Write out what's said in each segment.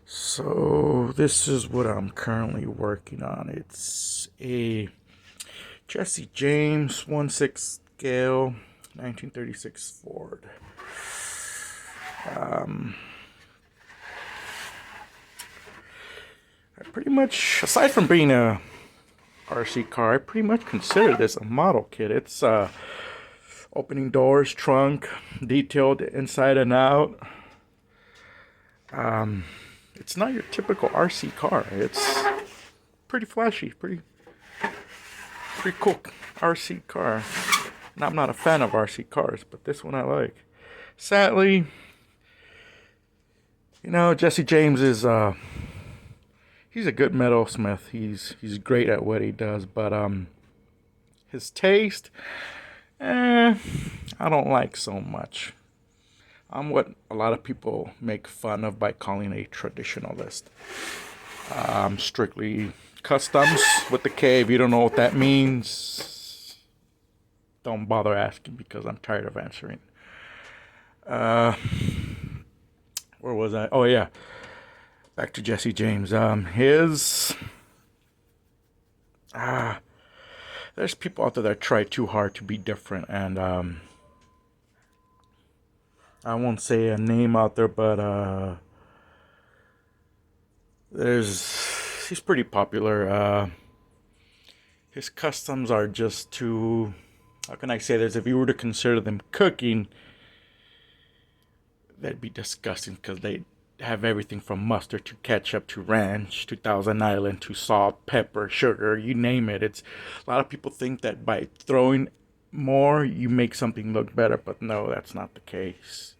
So this is what I'm currently working on. It's a Jesse James 1/6 scale 1936 Ford. Um, I pretty much, aside from being a RC car, I pretty much consider this a model kit. It's opening doors, trunk, detailed inside and out. It's not your typical RC car. It's pretty flashy, pretty cool RC car. And I'm not a fan of RC cars, but this one I like. Sadly, Jesse James is he's a good metalsmith. He's great at what he does, but his taste, I don't like so much. I'm what a lot of people make fun of by calling a traditionalist. Strictly customs with the K. If you don't know what that means, don't bother asking because I'm tired of answering. Where was I? Oh yeah, back to Jesse James. There's people out there that try too hard to be different, and I won't say a name out there, but he's pretty popular. His customs are just too, how can I say this? If you were to consider them cooking, that'd be disgusting because they have everything from mustard to ketchup to ranch to Thousand Island to salt, pepper, sugar, you name it. It's a lot of people think that by throwing more you make something look better, but no, that's not the case.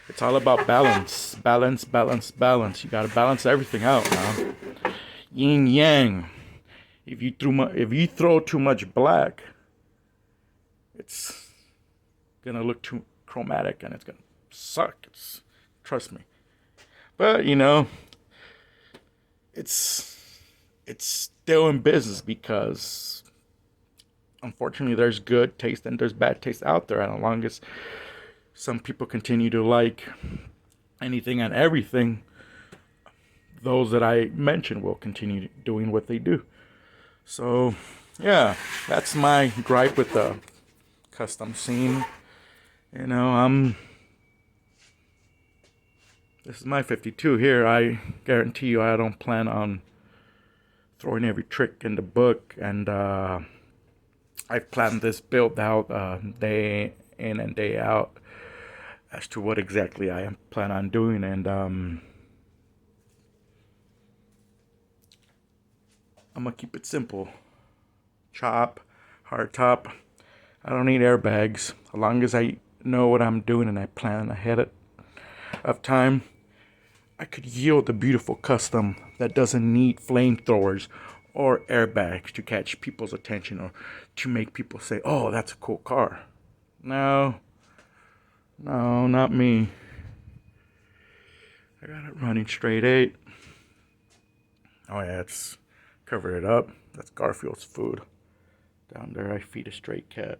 It's all about balance. Balance. You gotta balance everything out now. Yin yang. If you throw too much black, it's gonna look too chromatic and it's gonna suck. Trust me. But it's still in business because unfortunately there's good taste and there's bad taste out there, and as long as some people continue to like anything and everything, those that I mentioned will continue doing what they do. So yeah, that's my gripe with the custom scene. This is my 52 here. I guarantee you I don't plan on throwing every trick in the book, and I've planned this build out day in and day out as to what exactly I plan on doing, and I'm gonna keep it simple. Chop, hard top. I don't need airbags. As long as I know what I'm doing and I plan ahead of time, I could yield a beautiful custom that doesn't need flamethrowers or airbags to catch people's attention or to make people say, oh, that's a cool car. No, not me. I got it running straight 8. Oh yeah, it's covered it up. That's Garfield's food. Down there I feed a stray cat.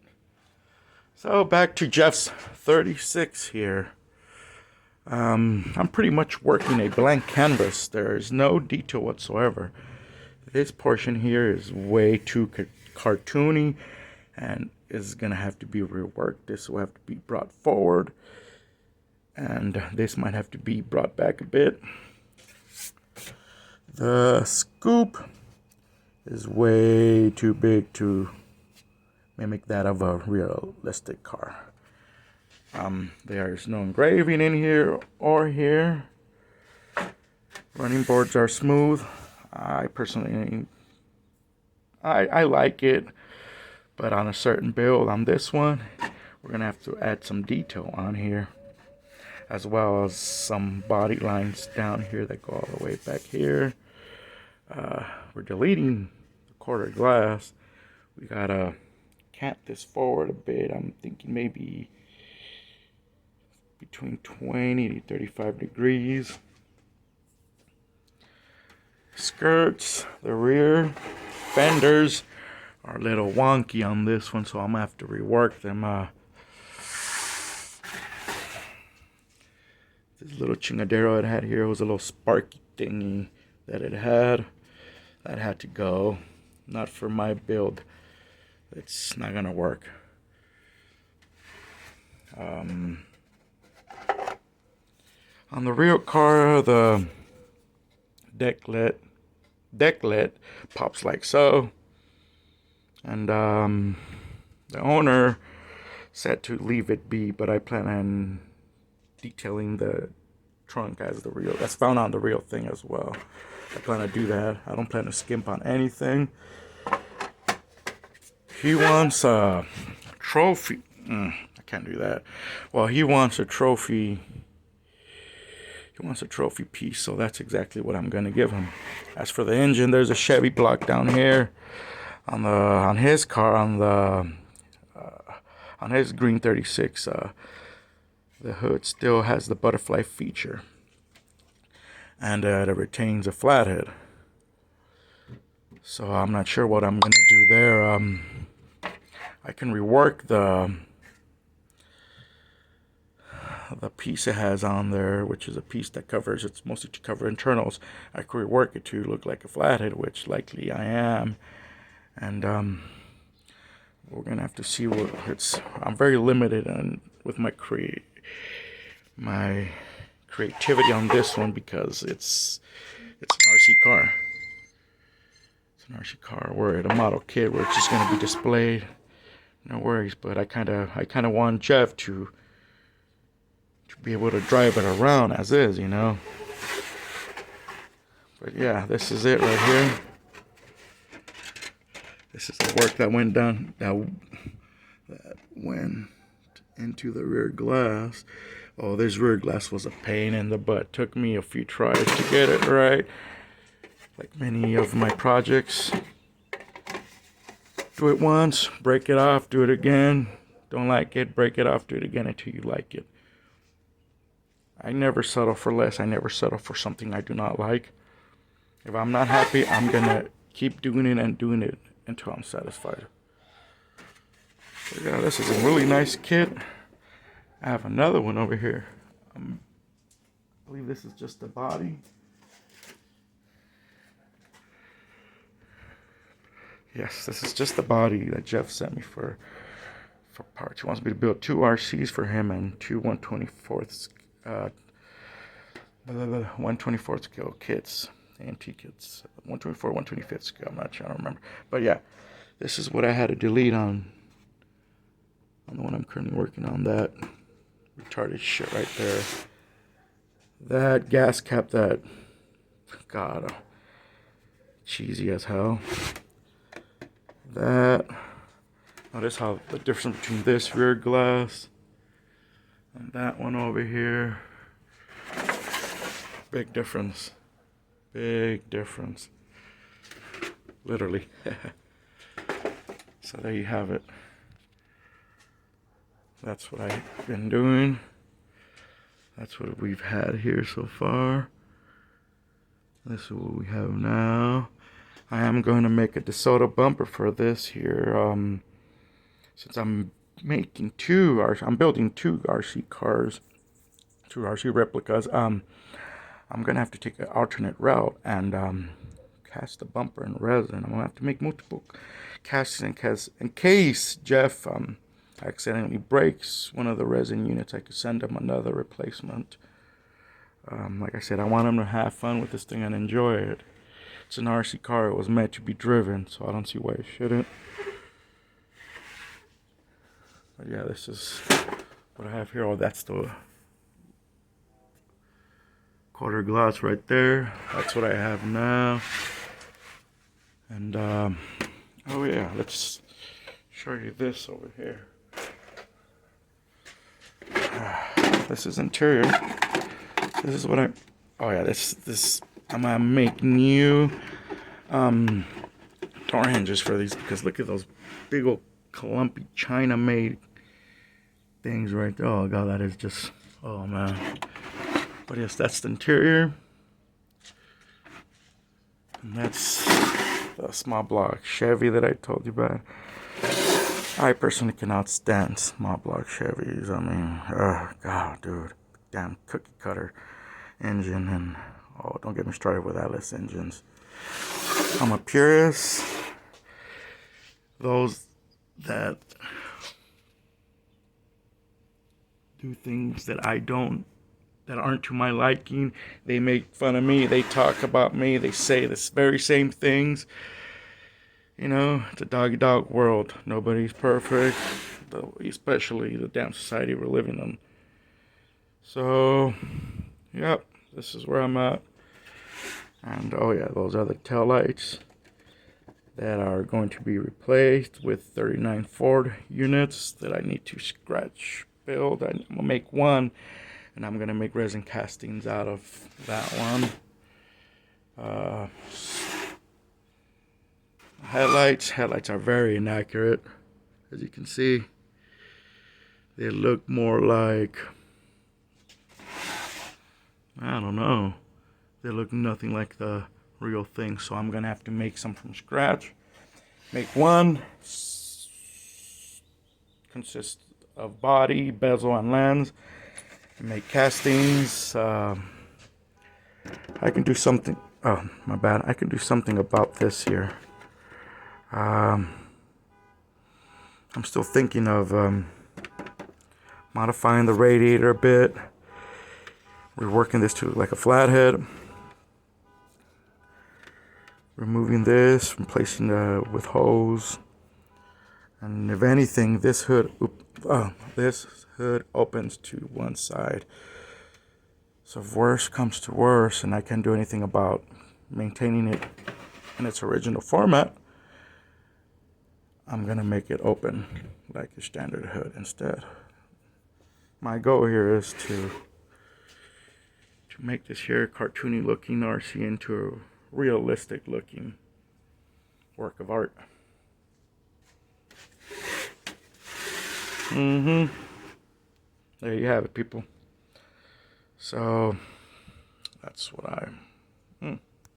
So back to Jeff's 36 here. I'm pretty much working a blank canvas. There is no detail whatsoever. This portion here is way too cartoony and is gonna have to be reworked. This will have to be brought forward, and this might have to be brought back a bit. The scoop is way too big to mimic that of a realistic car. There's no engraving in here or here. Running boards are smooth. I personally, I like it, but on a certain build, on this one, we're gonna have to add some detail on here, as well as some body lines down here that go all the way back here. We're deleting the quarter glass. We gotta cant this forward a bit. I'm thinking maybe between 20 to 35 degrees. Skirts, the rear fenders are a little wonky on this one, so I'm gonna have to rework them. This little chingadero it had here was a little sparky thingy that it had. That had to go. Not for my build. It's not gonna work. On the real car, the decklet pops like so, and the owner said to leave it be, but I plan on detailing the trunk as the real. That's found on the real thing as well. I plan to do that. I don't plan to skimp on anything. He wants a trophy. I can't do that. Well, he wants a trophy. He wants a trophy piece, so that's exactly what I'm gonna give him. As for the engine, there's a Chevy block down here on his car, on his green 36. The hood still has the butterfly feature, and it retains a flathead. So I'm not sure what I'm gonna do there. I can rework the piece it has on there, which is a piece that covers, it's mostly to cover internals. I could rework it to look like a flathead, which likely I am, and we're gonna have to see what it's. I'm very limited with my creativity on this one because it's an RC car. It's an RC car. We're at a model kit where it's just gonna be displayed. No worries, but I kind of want Jeff to be able to drive it around as is, you know. But yeah, this is it right here. This is the work that went down, that went into the rear glass. Oh, this rear glass was a pain in the butt. Took me a few tries to get it right. Like many of my projects. Do it once, break it off, do it again. Don't like it, break it off, do it again until you like it. I never settle for less. I never settle for something I do not like. If I'm not happy, I'm gonna keep doing it and doing it until I'm satisfied. So yeah, this is a really nice kit. I have another one over here. I believe this is just the body. Yes, this is just the body that Jeff sent me for parts. He wants me to build 2 RCs for him and 2 1/24th 1/24th scale kits, antique kits, 1/24, 1/25th scale. I'm not sure, I don't remember. But yeah, this is what I had to delete on the one I'm currently working on. That retarded shit right there. That gas cap, that, God, cheesy as hell. That. Notice how the difference between this rear glass and that one over here. Big difference. Big difference. Literally. So there you have it. That's what I've been doing. That's what we've had here so far. This is what we have now. I am going to make a DeSoto bumper for this here. Since I'm making I'm building 2 RC cars, 2 RC replicas. I'm gonna have to take an alternate route and cast the bumper in resin. I'm gonna have to make multiple casts in case Jeff accidentally breaks one of the resin units. I could send him another replacement. Like I said, I want him to have fun with this thing and enjoy it. It's an RC car. It was meant to be driven, so I don't see why it shouldn't. But yeah, this is what I have here. Oh, that's the quarter glass right there. That's what I have now. And oh yeah, let's show you this over here. This is interior. This is what I'm gonna make new door hinges for these, because look at those big old clumpy China made things right there. Oh god, that is just, oh man. But yes, that's the interior, and that's the small block Chevy that I told you about. I personally cannot stand small block Chevys. I mean, oh god, dude, damn cookie cutter engine and Oh, don't get me started with Atlas engines. I'm a purist. Those that do things that that aren't to my liking, they make fun of me, they talk about me, they say the very same things. You know, it's a dog-eat-dog world. Nobody's perfect, especially the damn society we're living in. So, yep, this is where I'm at. And oh yeah, those are the taillights that are going to be replaced with 39 Ford units that I need to scratch build. I'm gonna make one, and I'm gonna make resin castings out of that one. Headlights are very inaccurate, as you can see. They look more like, I don't know, they look nothing like the real thing, so I'm gonna have to make some from scratch. Make one, consists of body, bezel, and lens. Make castings. I can do something, oh my bad, I can do something about this here. I'm still thinking of modifying the radiator a bit. We're working this to like a flathead. Removing this, replacing with hose. And if anything, this hood opens to one side. So if worse comes to worse and I can't do anything about maintaining it in its original format, I'm gonna make it open like a standard hood instead. My goal here is to make this here cartoony looking RC into a realistic looking work of art. There you have it, people. So that's what